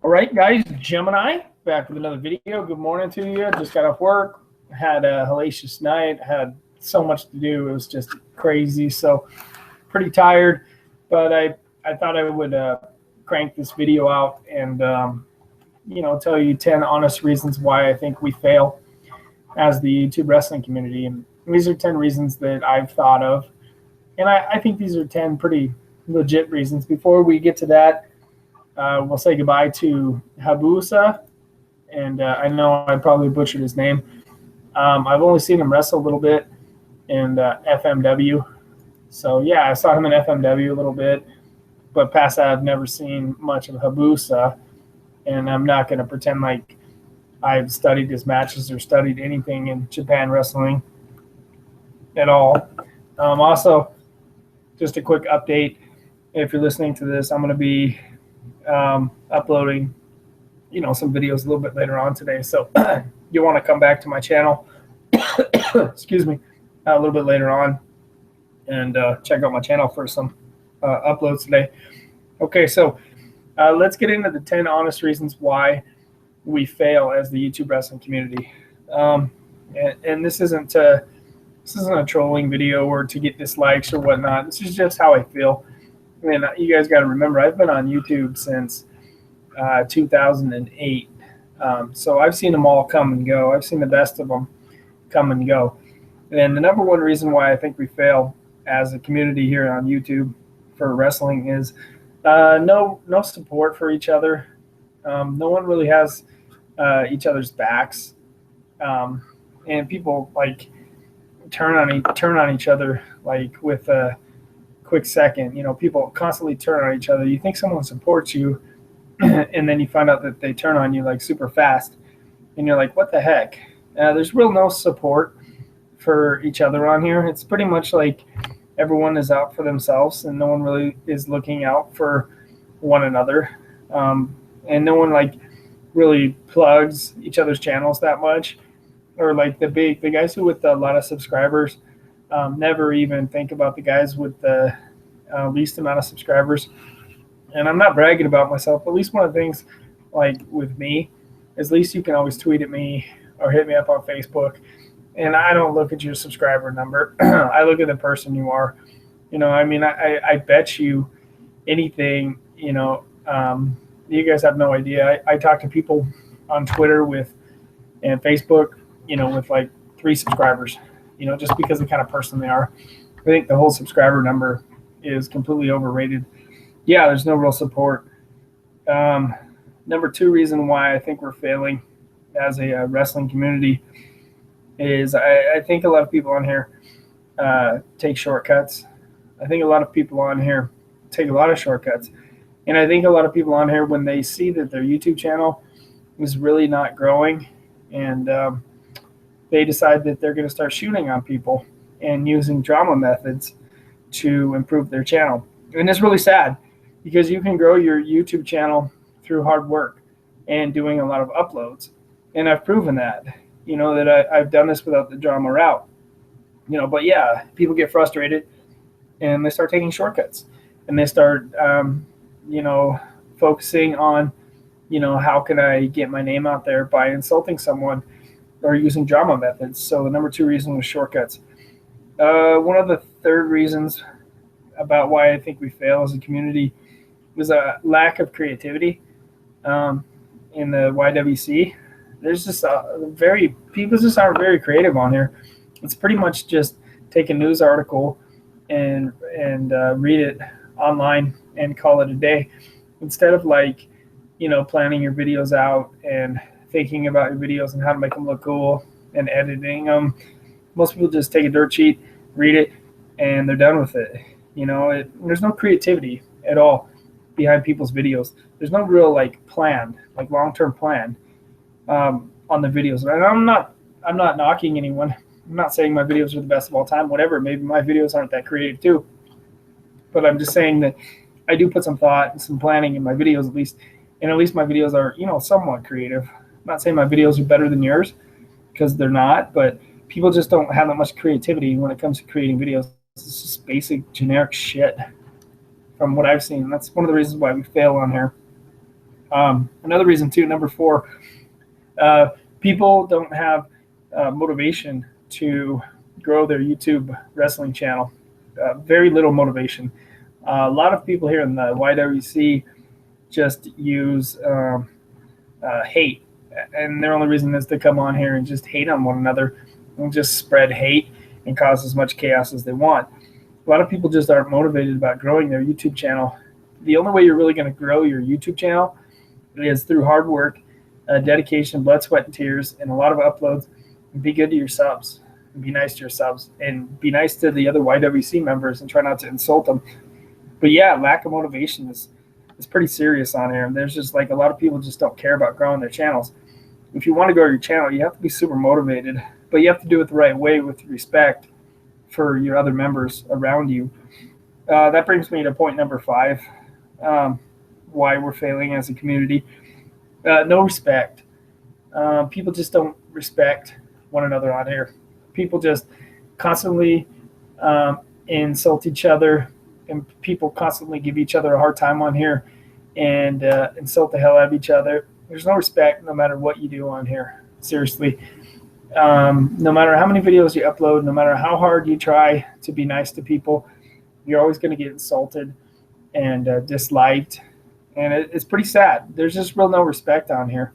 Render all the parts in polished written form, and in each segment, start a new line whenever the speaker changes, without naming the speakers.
All right, guys, Gemini, back with another video. Good morning to you. Just got off work, had a hellacious night, had so much to do. It was just crazy. So pretty tired, but I thought I would crank this video out and tell you 10 honest reasons why I think we fail as the YouTube wrestling community. And these are 10 reasons that I've thought of, and I think these are 10 pretty legit reasons. Before we get to that, we'll say goodbye to Habusa, and I know I probably butchered his name. I've only seen him wrestle a little bit in FMW. So, yeah, I saw him in FMW a little bit, but past that, I've never seen much of Habusa, and I'm not going to pretend like I've studied his matches or studied anything in Japan wrestling at all. Also, just a quick update. If you're listening to this, I'm going to be uploading, some videos a little bit later on today. So you want to come back to my channel, excuse me, a little bit later on and check out my channel for some uploads today. Okay, so let's get into the 10 honest reasons why we fail as the YouTube wrestling community. And this isn't a trolling video or to get dislikes or whatnot. This is just how I feel. I mean, you guys got to remember, I've been on YouTube since 2008. So I've seen them all come and go. I've seen the best of them come and go. And the number one reason why I think we fail as a community here on YouTube for wrestling is no support for each other. No one really has each other's backs. And people like turn on each other like with a quick second. People constantly turn on each other. You think someone supports you, and then you find out that they turn on you like super fast, and you're like, what the heck? There's no support for each other on here. It's pretty much like everyone is out for themselves, and no one really is looking out for one another. And no one like really plugs each other's channels that much, or like the guys who with a lot of subscribers never even think about the guys with the least amount of subscribers. And I'm not bragging about myself, but at least one of the things like with me is at least you can always tweet at me or hit me up on Facebook. And I don't look at your subscriber number. I look at the person you are. I bet you anything, you guys have no idea. I talk to people on Twitter and Facebook, with like 3 subscribers, just because of the kind of person they are. I think the whole subscriber number is completely overrated. Yeah, there's no real support. Number 2 reason why I think we're failing as a wrestling community is I think a lot of people on here take shortcuts. I think a lot of people on here take a lot of shortcuts. And I think a lot of people on here, when they see that their YouTube channel is really not growing, and they decide that they're going to start shooting on people and using drama methods to improve their channel. And it's really sad because you can grow your YouTube channel through hard work and doing a lot of uploads. And I've proven that, that I've done this without the drama route. But yeah, people get frustrated and they start taking shortcuts, and they start, focusing on, how can I get my name out there by insulting someone or using drama methods. So the number 2 reason was shortcuts. One of the third reasons about why I think we fail as a community was a lack of creativity in the YWC. There's just people just aren't very creative on here. It's pretty much just take a news article and read it online and call it a day, instead of planning your videos out and thinking about your videos and how to make them look cool and editing them. Most people just take a dirt sheet, read it, and they're done with it. There's no creativity at all behind people's videos. There's no real plan, long-term plan on the videos. And I'm not knocking anyone. I'm not saying my videos are the best of all time. Whatever, maybe my videos aren't that creative too. But I'm just saying that I do put some thought and some planning in my videos at least, and at least my videos are somewhat creative. I'm not saying my videos are better than yours, because they're not, but people just don't have that much creativity when it comes to creating videos. It's just basic, generic shit from what I've seen. That's one of the reasons why we fail on here. Another reason too, number 4, people don't have motivation to grow their YouTube wrestling channel. Very little motivation. A lot of people here in the YWC just use hate, and their only reason is to come on here and just hate on one another and just spread hate and cause as much chaos as they want. A lot of people just aren't motivated about growing their YouTube channel. The only way you're really going to grow your YouTube channel is through hard work, dedication, blood, sweat, and tears, and a lot of uploads. And be good to your subs, and be nice to your subs, and be nice to the other YWC members, and try not to insult them. But yeah, lack of motivation is pretty serious on here. And there's just like a lot of people just don't care about growing their channels. If you want to grow your channel, you have to be super motivated, but you have to do it the right way with respect for your other members around you. That brings me to point number 5, why we're failing as a community. No respect. People just don't respect one another on here. People just constantly insult each other, and people constantly give each other a hard time on here and insult the hell out of each other. There's no respect no matter what you do on here. Seriously. No matter how many videos you upload, no matter how hard you try to be nice to people, you're always going to get insulted and disliked. And it's pretty sad. There's just real no respect on here.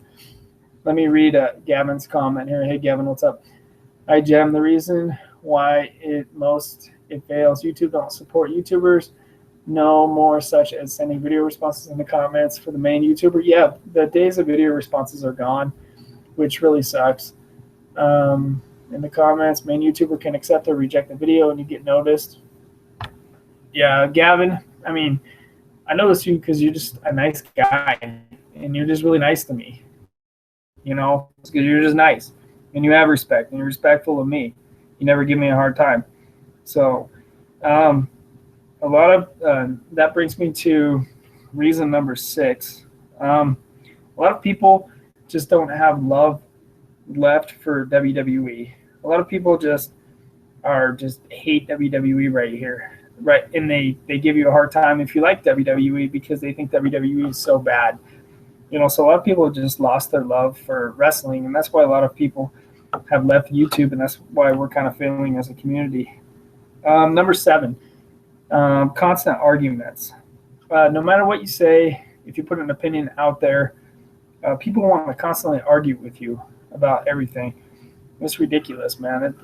Let me read Gavin's comment here. Hey, Gavin, what's up? Hi, Jem. The reason why it fails, YouTube don't support YouTubers. No more such as sending video responses in the comments for the main YouTuber. Yeah, the days of video responses are gone, which really sucks. In the comments, main YouTuber can accept or reject the video and you get noticed. Yeah, Gavin, I mean, I noticed you because you're just a nice guy and you're just really nice to me. You know, it's because you're just nice and you have respect and you're respectful of me. You never give me a hard time. So, a lot of that brings me to reason number 6. A lot of people just don't have love left for WWE. A lot of people just hate WWE right here, right? And they give you a hard time if you like WWE because they think WWE is so bad. You know, so a lot of people have just lost their love for wrestling, and that's why a lot of people have left YouTube, and that's why we're kind of failing as a community. Number 7, constant arguments. No matter what you say, if you put an opinion out there, people want to constantly argue with you about everything. It's ridiculous, man.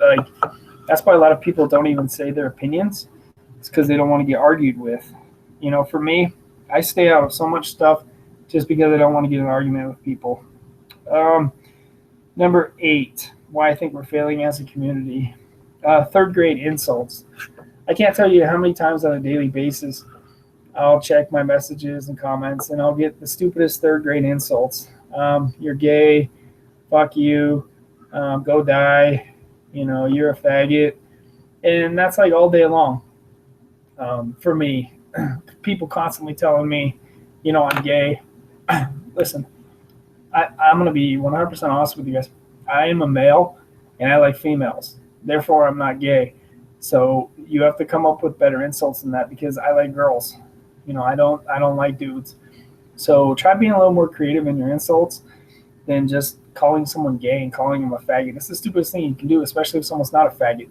That's why a lot of people don't even say their opinions. It's because they don't want to get argued with. You know, for me, I stay out of so much stuff just because I don't want to get in an argument with people. Number 8, why I think we're failing as a community. 3rd grade insults. I can't tell you how many times on a daily basis I'll check my messages and comments and I'll get the stupidest 3rd grade insults. You're gay, fuck you, go die, you know, you're a faggot. And that's like all day long. For me, people constantly telling me, you know, I'm gay. Listen, I'm going to be 100% honest with you guys. I am a male and I like females. Therefore, I'm not gay. So you have to come up with better insults than that because I like girls. You know, I don't like dudes. So try being a little more creative in your insults than just calling someone gay and calling them a faggot. It's the stupidest thing you can do, especially if someone's not a faggot.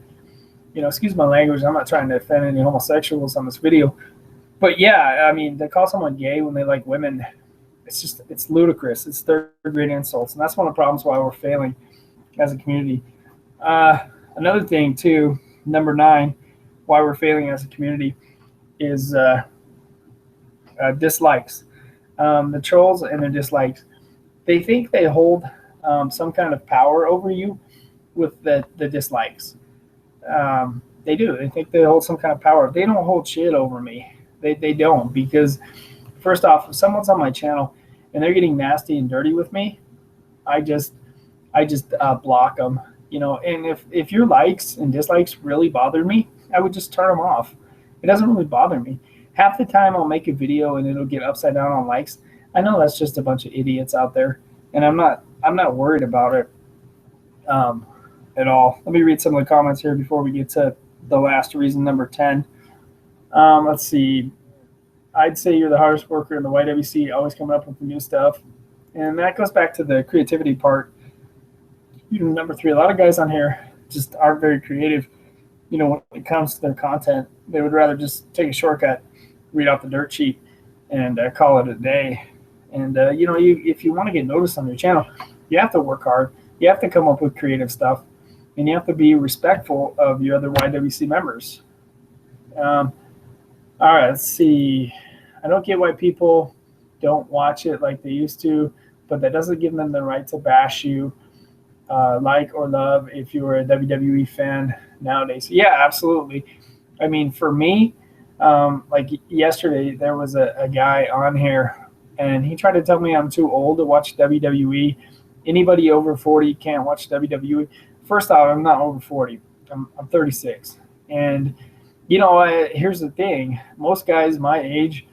You know, excuse my language. I'm not trying to offend any homosexuals on this video. But yeah, I mean, they call someone gay when they like women. It's ludicrous. It's 3rd grade insults. And that's one of the problems why we're failing as a community. Another thing too, number 9, why we're failing as a community is dislikes. The trolls and their dislikes. They think they hold some kind of power over you with the dislikes. They do. They think they hold some kind of power. They don't hold shit over me. They don't, because first off, if someone's on my channel and they're getting nasty and dirty with me, I just block them. You know, and if your likes and dislikes really bother me, I would just turn them off. It doesn't really bother me. Half the time I'll make a video and it'll get upside down on likes. I know that's just a bunch of idiots out there, and I'm not worried about it at all. Let me read some of the comments here before we get to the last reason, number 10. Let's see. I'd say you're the hardest worker in the YWC, always coming up with the new stuff. And that goes back to the creativity part. Number three, a lot of guys on here just aren't very creative. When it comes to their content, they would rather just take a shortcut, read off the dirt sheet, and call it a day. And if you want to get noticed on your channel, you have to work hard. You have to come up with creative stuff, and you have to be respectful of your other YWC members. All right, let's see. I don't get why people don't watch it like they used to, but that doesn't give them the right to bash you, like or love if you were a WWE fan nowadays. Yeah, absolutely. I mean, for me, like yesterday, there was a guy on here, and he tried to tell me I'm too old to watch WWE. Anybody over 40 can't watch WWE. First off, I'm not over 40. I'm 36. And, here's the thing. Most guys my age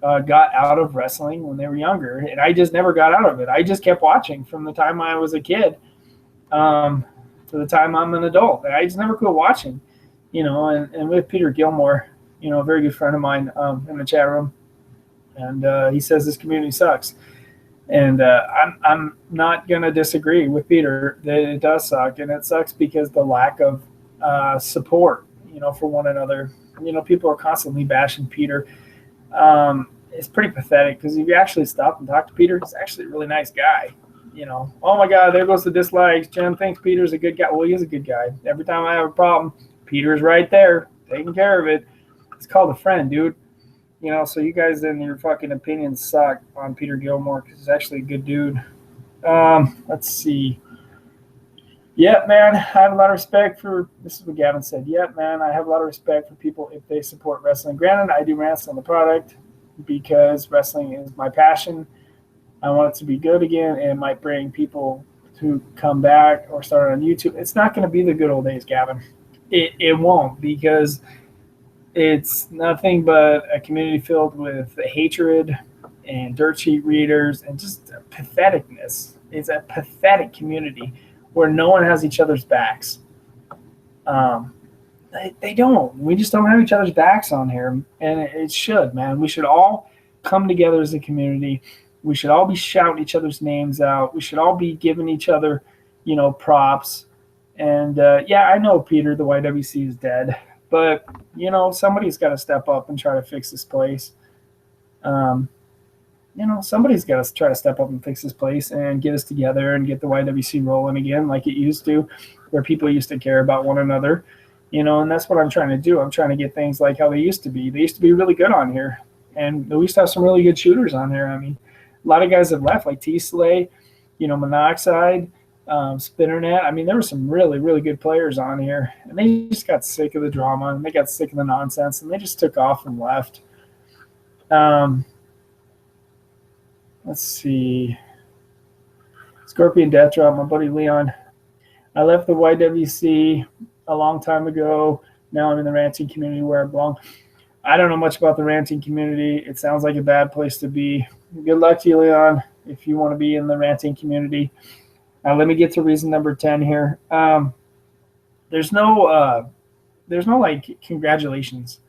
got out of wrestling when they were younger, and I just never got out of it. I just kept watching from the time I was a kid to the time I'm an adult. I just never quit watching, and with Peter Gilmore, a very good friend of mine in the chat room, and he says this community sucks. And I'm not going to disagree with Peter that it does suck, and it sucks because the lack of support, for one another. People are constantly bashing Peter. It's pretty pathetic because if you actually stop and talk to Peter, he's actually a really nice guy. Oh my God, there goes the dislikes. Jim thinks Peter's a good guy. Well, he is a good guy. Every time I have a problem, Peter's right there taking care of it. It's called a friend, dude. So you guys and your fucking opinions suck on Peter Gilmore because he's actually a good dude. Let's see. Yeah, man, I have a lot of respect for, this is what Gavin said. Yeah, man, I have a lot of respect for people if they support wrestling. Granted, I do rants on the product because wrestling is my passion. I want it to be good again, and it might bring people to come back or start on YouTube. It's not going to be the good old days, Gavin. It won't, because it's nothing but a community filled with hatred and dirt sheet readers and just patheticness. It's a pathetic community where no one has each other's backs. They don't. We just don't have each other's backs on here, and it should, man. We should all come together as a community. We should all be shouting each other's names out. We should all be giving each other, props. And yeah, I know Peter, the YWC, is dead. But, somebody's got to step up and try to fix this place. Somebody's got to try to step up and fix this place and get us together and get the YWC rolling again like it used to, where people used to care about one another. And that's what I'm trying to do. I'm trying to get things like how they used to be. They used to be really good on here. And we used to have some really good shooters on here. I mean, a lot of guys have left, like T-Slay, Monoxide, Spinnernet. I mean, there were some really, really good players on here, and they just got sick of the drama, and they got sick of the nonsense, and they just took off and left. Let's see. Scorpion Death Drop, my buddy Leon. I left the YWC a long time ago. Now I'm in the ranting community where I belong. I don't know much about the ranting community. It sounds like a bad place to be. Good luck to you, Leon, if you want to be in the ranting community. Let me get to reason number 10 here. There's no like congratulations.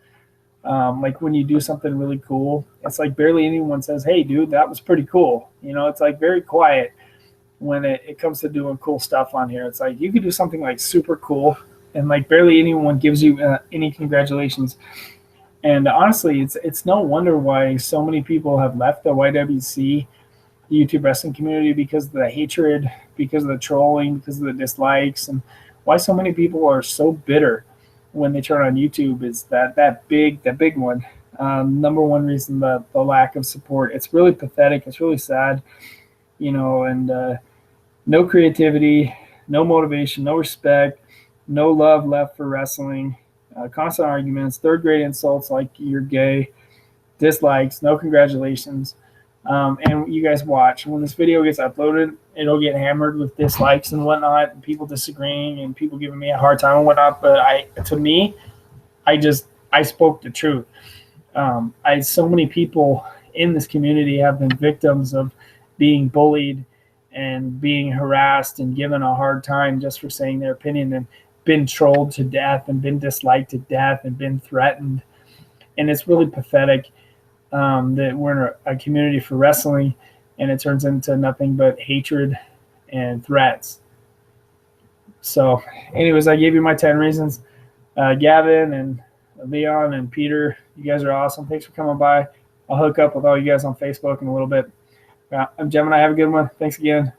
Like when you do something really cool, it's like barely anyone says, "Hey, dude, that was pretty cool." It's like very quiet when it comes to doing cool stuff on here. It's like you could do something like super cool, and like barely anyone gives you any congratulations. And honestly, it's no wonder why so many people have left the YWC, the YouTube wrestling community, because of the hatred, because of the trolling, because of the dislikes, and why so many people are so bitter when they turn on YouTube is that big one. Number one reason, the lack of support. It's really pathetic. It's really sad, and no creativity, no motivation, no respect, no love left for wrestling. Constant arguments, third-grade insults like you're gay, dislikes, no congratulations. And you guys watch. When this video gets uploaded, it'll get hammered with dislikes and whatnot, and people disagreeing and people giving me a hard time and whatnot. But I spoke the truth. So many people in this community have been victims of being bullied and being harassed and given a hard time just for saying their opinion, and been trolled to death and been disliked to death and been threatened. And it's really pathetic. that we're in a community for wrestling, and it turns into nothing but hatred and threats. So, anyways, I gave you my 10 reasons. Gavin and Leon and Peter, you guys are awesome. Thanks for coming by. I'll hook up with all you guys on Facebook in a little bit. I'm Gemini. Have a good one. Thanks again.